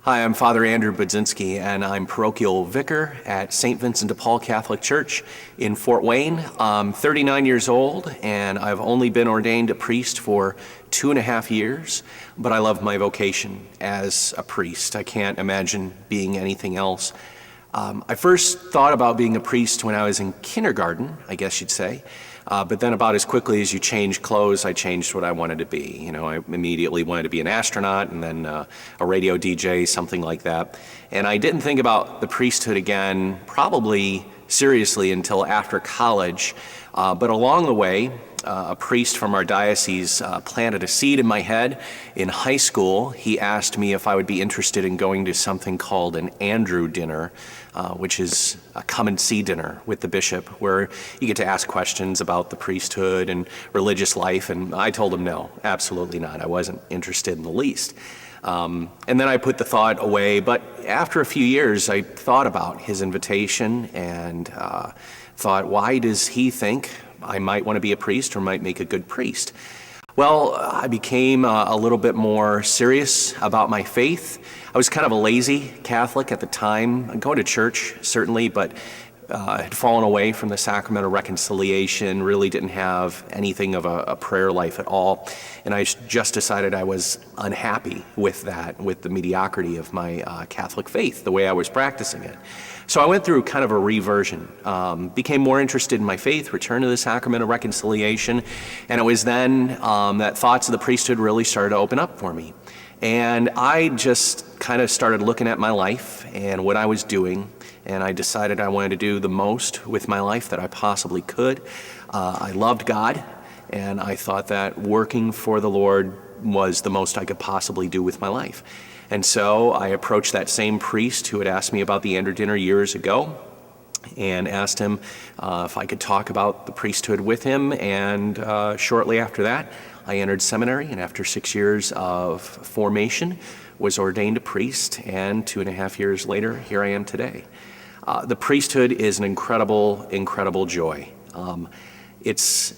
Hi, I'm Father Andrew Budzinski, and I'm parochial vicar at St. Vincent de Paul Catholic Church in Fort Wayne. I'm 39 years old, and I've only been ordained a priest for 2.5 years, but I love my vocation as a priest. I can't imagine being anything else. I first thought about being a priest when I was in kindergarten, I guess you'd say. But then about as quickly as you change clothes, I changed what I wanted to be. I immediately wanted to be an astronaut and then a radio DJ, something like that. And I didn't think about the priesthood again, probably seriously, until after college. But along the way, a priest from our diocese planted a seed in my head. In high school, he asked me if I would be interested in going to something called an Andrew dinner, which is a come and see dinner with the bishop, where you get to ask questions about the priesthood and religious life. And I told him no, absolutely not. I wasn't interested in the least. And then I put the thought away, but after a few years, I thought about his invitation and thought, why does he think I might want to be a priest or might make a good priest? Well, I became a little bit more serious about my faith. I was kind of a lazy Catholic at the time. I'd go to church, certainly, but had fallen away from the sacrament of reconciliation, really didn't have anything of a prayer life at all. And I just decided I was unhappy with that, with the mediocrity of my Catholic faith, the way I was practicing it. So I went through kind of a reversion, became more interested in my faith, returned to the sacrament of reconciliation, and it was then that thoughts of the priesthood really started to open up for me. And I just kind of started looking at my life and what I was doing, and I decided I wanted to do the most with my life that I possibly could. I loved God, and I thought that working for the Lord was the most I could possibly do with my life. And so I approached that same priest who had asked me about the Andrew dinner years ago and asked him if I could talk about the priesthood with him. And shortly after that, I entered seminary, and after 6 years of formation, was ordained a priest, and 2.5 years later, here I am today. The priesthood is an incredible, incredible joy. It's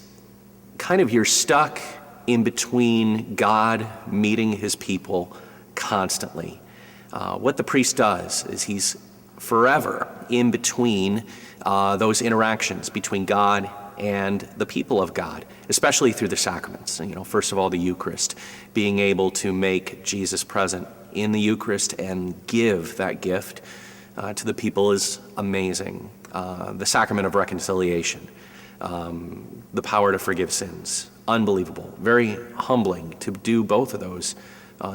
kind of, you're stuck in between God meeting his people constantly. What the priest does is he's forever in between those interactions between God and the people of God, especially through the sacraments. First of all, the Eucharist, being able to make Jesus present in the Eucharist and give that gift to the people is amazing. The sacrament of reconciliation, the power to forgive sins, unbelievable, very humbling to do both of those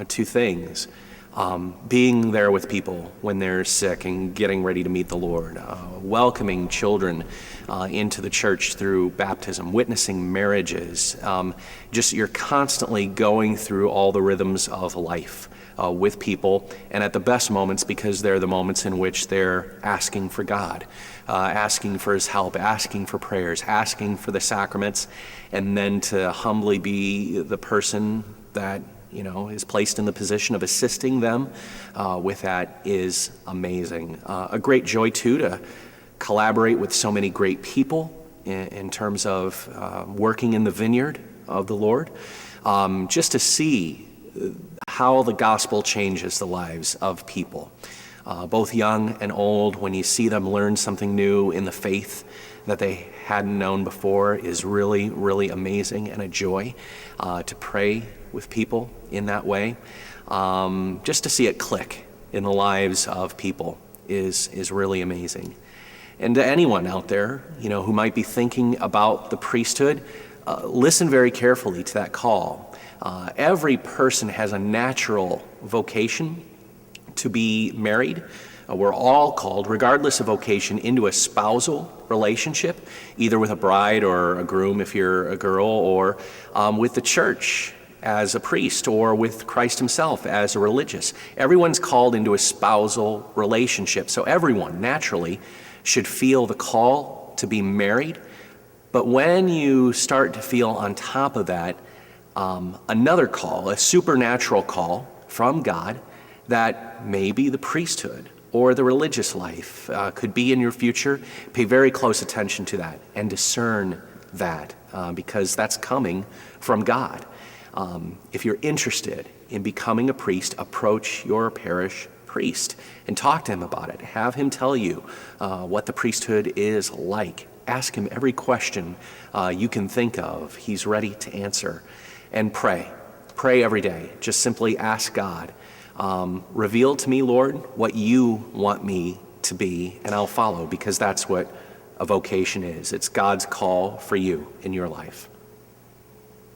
two things. Being there with people when they're sick and getting ready to meet the Lord, welcoming children into the church through baptism, witnessing marriages. Just you're constantly going through all the rhythms of life with people, and at the best moments, because they're the moments in which they're asking for God, asking for his help, asking for prayers, asking for the sacraments, and then to humbly be the person that is placed in the position of assisting them with that is amazing. A great joy, too, to collaborate with so many great people in terms of working in the vineyard of the Lord, just to see how the gospel changes the lives of people, both young and old. When you see them learn something new in the faith that they hadn't known before is really, really amazing, and a joy to pray with people in that way. Just to see it click in the lives of people is really amazing. And to anyone out there, who might be thinking about the priesthood, listen very carefully to that call. Every person has a natural vocation to be married. We're all called, regardless of vocation, into a spousal relationship, either with a bride or a groom if you're a girl, or with the church as a priest, or with Christ himself as a religious. Everyone's called into a spousal relationship. So everyone naturally should feel the call to be married. But when you start to feel on top of that another call, a supernatural call from God, that maybe the priesthood or the religious life could be in your future, pay very close attention to that and discern that, because that's coming from God. If you're interested in becoming a priest, approach your parish priest and talk to him about it. Have him tell you what the priesthood is like. Ask him every question you can think of. He's ready to answer. And pray. Pray every day. Just simply ask God, reveal to me, Lord, what you want me to be, and I'll follow, because that's what a vocation is. It's God's call for you in your life.